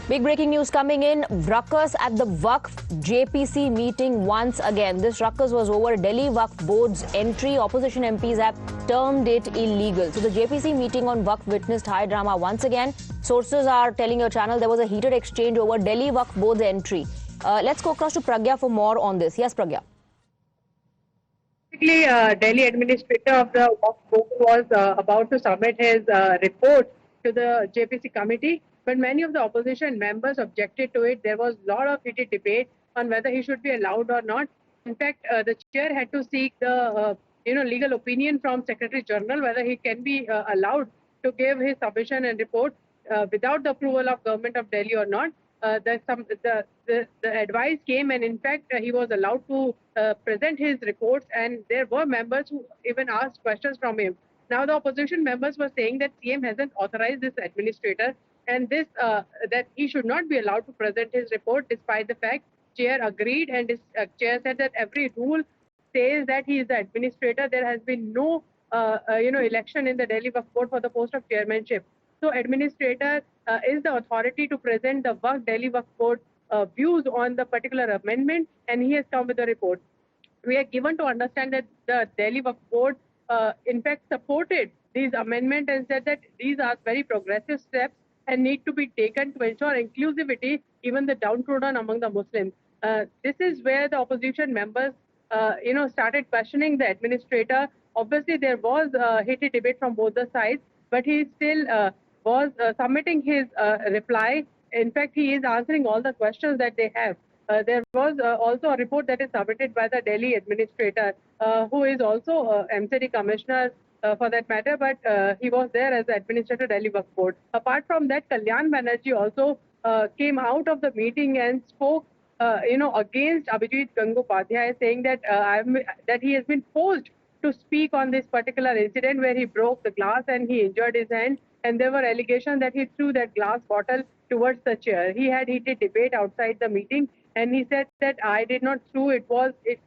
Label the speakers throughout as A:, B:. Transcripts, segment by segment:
A: Big breaking news coming in. Ruckus at the WAQF JPC meeting once again. This ruckus was over Delhi WAQF board's entry. Opposition MPs have termed it illegal. So the JPC meeting on WAQF witnessed high drama once again. Sources are telling your channel there was a heated exchange over Delhi WAQF board's entry. Let's go across to Pragya for more on this. Yes, Pragya.
B: Basically, Delhi administrator of the WAQF board was about to submit his report to the JPC committee, but many of the opposition members objected to it. There was a lot of heated debate on whether he should be allowed or not. In fact, the chair had to seek the legal opinion from Secretary General whether he can be allowed to give his submission and report without the approval of government of Delhi or not. The advice came, and in fact he was allowed to present his reports, and there were members who even asked questions from him. Now the opposition members were saying that CM hasn't authorized this administrator, and this that he should not be allowed to present his report, despite the fact chair agreed, and his chair said that every rule says that he is the administrator. There has been no election in the Delhi WAQF board for the post of chairmanship. So administrator is the authority to present the Delhi WAQF board views on the particular amendment, and he has come with a report. We are given to understand that the Delhi WAQF board in fact supported these amendments and said that these are very progressive steps and need to be taken to ensure inclusivity, even the downtrodden among the Muslims. This is where the opposition members started questioning the administrator. Obviously there was heated debate from both the sides, but he still was submitting his reply. In fact, he is answering all the questions that they have. There was also a report that is submitted by the Delhi administrator, who is also MCD commissioner for that matter, but he was there as the administrator Delhi WAQF board. Apart from that, Kalyan Banerjee also came out of the meeting and spoke against Abhijit Gangopadhyay, saying that that he has been forced to speak on this particular incident where he broke the glass and he injured his hand, and there were allegations that he threw that glass bottle towards the chair. He had heated debate outside the meeting, and he said that I did not throw it,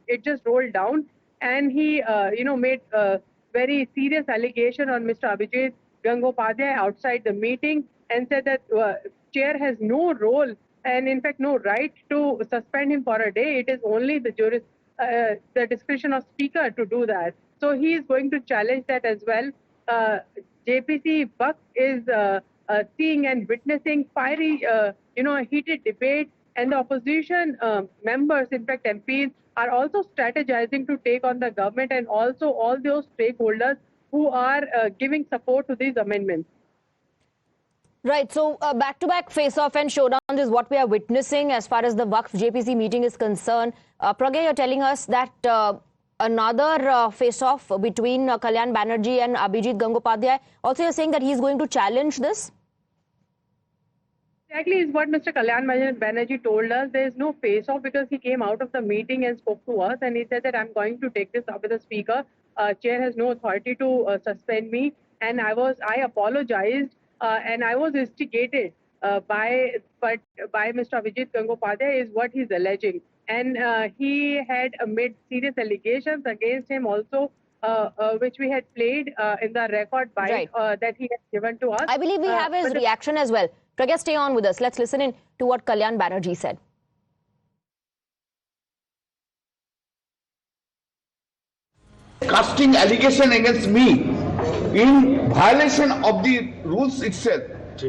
B: it just rolled down, and he made a very serious allegation on Mr. Abhijit Gangopadhyay outside the meeting, and said that chair has no role and in fact no right to suspend him for a day. It is only the discretion of speaker to do that. So he is going to challenge that as well. JPC WAQF is seeing and witnessing fiery, heated debate, and the opposition members, in fact MPs, are also strategizing to take on the government and also all those stakeholders who are giving support to these amendments.
A: Right, so back-to-back face-off and showdowns is what we are witnessing as far as the WAQF JPC meeting is concerned. Pragya, you're telling us that another face-off between Kalyan Banerjee and Abhijit Gangopadhyay. Also, you're saying that he's going to challenge this?
B: Exactly is what Mr. Kalyan Banerjee told us. There is no face-off because he came out of the meeting and spoke to us, and he said that I'm going to take this up with the speaker. Chair has no authority to suspend me, and I apologized, and I was instigated by Mr. Abhijit Gangopadhyay is what he's alleging. And he had made serious allegations against him also, which we had played in the record bite that he had given to us.
A: I believe we have his reaction as well. Pragya, stay on with us. Let's listen in to what Kalyan Banerjee said.
C: Casting allegation against me in violation of the rules itself.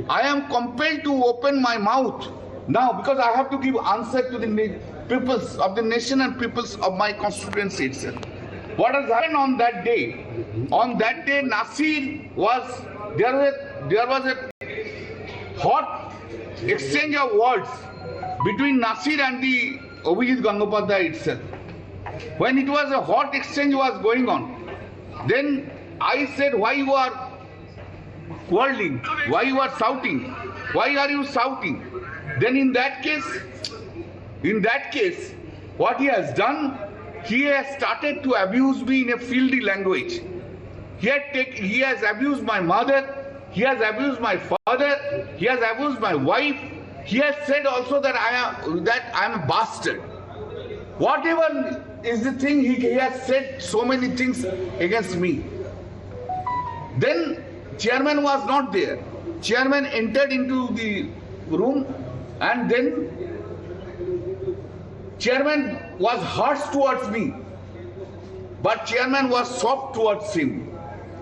C: I am compelled to open my mouth now because I have to give answer to the peoples of the nation and peoples of my constituency itself. What has happened on that day? On that day, Nasir was there was a hot exchange of words between Nasir and the Abhijit Gangopadhyay itself. When it was a hot exchange was going on, then I said, why you are quarreling? Why you are shouting? Why are you shouting? Then in that case, what he has done, he has started to abuse me in a filthy language. He has abused my mother, he has abused my father, he has abused my wife. He has said also that I am a bastard. Whatever is the thing, he has said so many things against me. Then chairman was not there. Chairman entered into the room And then chairman was harsh towards me, but chairman was soft towards him.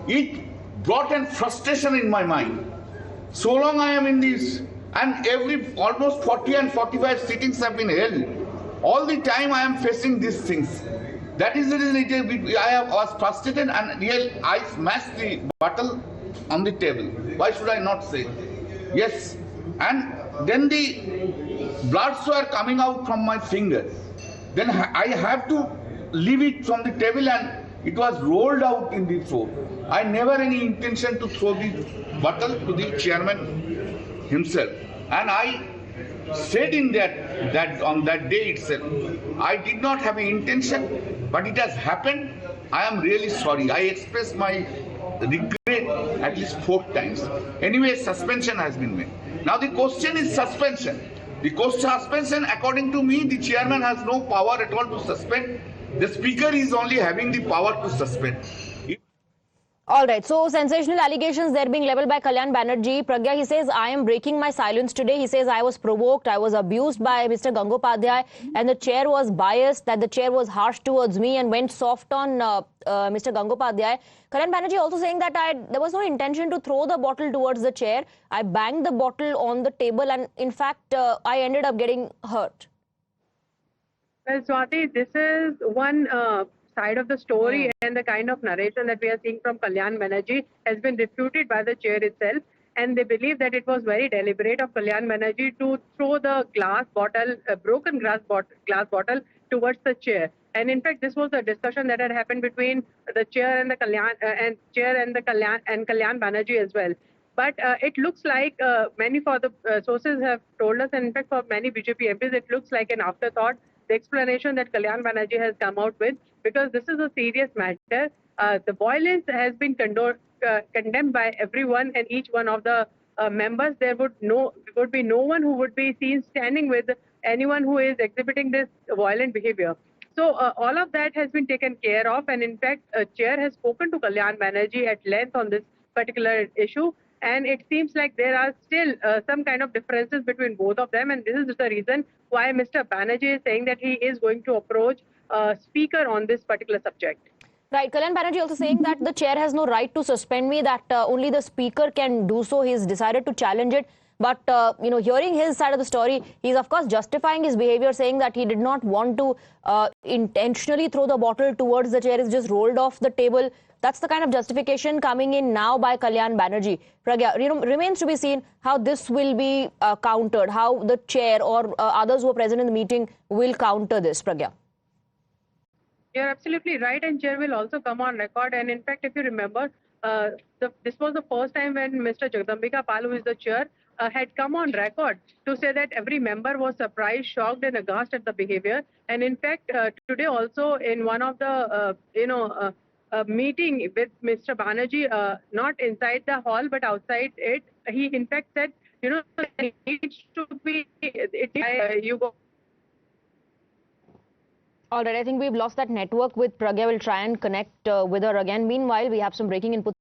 C: It brought an frustration in my mind. So long I am in this, and almost 40 and 45 sittings have been held. All the time I am facing these things. That is the reason I was frustrated, and I smashed the bottle on the table. Why should I not say? Yes. And then the bloods were coming out from my finger. Then I have to leave it from the table, and it was rolled out in the floor. I never any intention to throw the bottle to the chairman himself. And I said in that on that day itself, I did not have any intention, but it has happened. I am really sorry. I expressed my regret at least 4 times. Anyway, suspension has been made. Now the question is suspension. The suspension, according to me, the chairman has no power at all to suspend. The speaker is only having the power to suspend.
A: All right, so sensational allegations they're being leveled by Kalyan Banerjee. Pragya, he says, I am breaking my silence today. He says, I was provoked, I was abused by Mr. Gangopadhyay, and the chair was biased, that the chair was harsh towards me and went soft on Mr. Gangopadhyay. Kalyan Banerjee also saying that there was no intention to throw the bottle towards the chair. I banged the bottle on the table, and in fact, I ended up getting hurt.
B: Well, Swati, this is one side of the story, and the kind of narration that we are seeing from Kalyan Banerjee has been refuted by the chair itself, and they believe that it was very deliberate of Kalyan Banerjee to throw the glass bottle, broken glass bottle towards the chair. And in fact, this was a discussion that had happened between the chair and the Kalyan Kalyan Banerjee as well. But it looks like many sources have told us, and in fact for many BJP MPs, it looks like an afterthought, the explanation that Kalyan Banerjee has come out with, because this is a serious matter. The violence has been condemned by everyone and each one of the members. There would be no one who would be seen standing with anyone who is exhibiting this violent behavior. So all of that has been taken care of, and in fact, chair has spoken to Kalyan Banerjee at length on this particular issue. And it seems like there are still some kind of differences between both of them, and this is the reason why Mr. Banerjee is saying that he is going to approach speaker on this particular subject.
A: Right, Kalyan Banerjee also saying that the chair has no right to suspend me, that only the speaker can do so. He's decided to challenge it. But, hearing his side of the story, he's of course justifying his behavior, saying that he did not want to intentionally throw the bottle towards the chair. It's just rolled off the table. That's the kind of justification coming in now by Kalyan Banerjee. Pragya, remains to be seen how this will be countered, how the chair or others who are present in the meeting will counter this. Pragya.
B: You're absolutely right, and chair will also come on record. And in fact, if you remember, this was the first time when Mr. Jagdambika Pal, who is the chair, had come on record to say that every member was surprised, shocked and aghast at the behavior. And in fact, today also in one of the, meeting with Mr. Banerjee, not inside the hall but outside it, he in fact said, it needs to be, you go.
A: All right, I think we've lost that network with Pragya. We'll try and connect with her again. Meanwhile, we have some breaking input.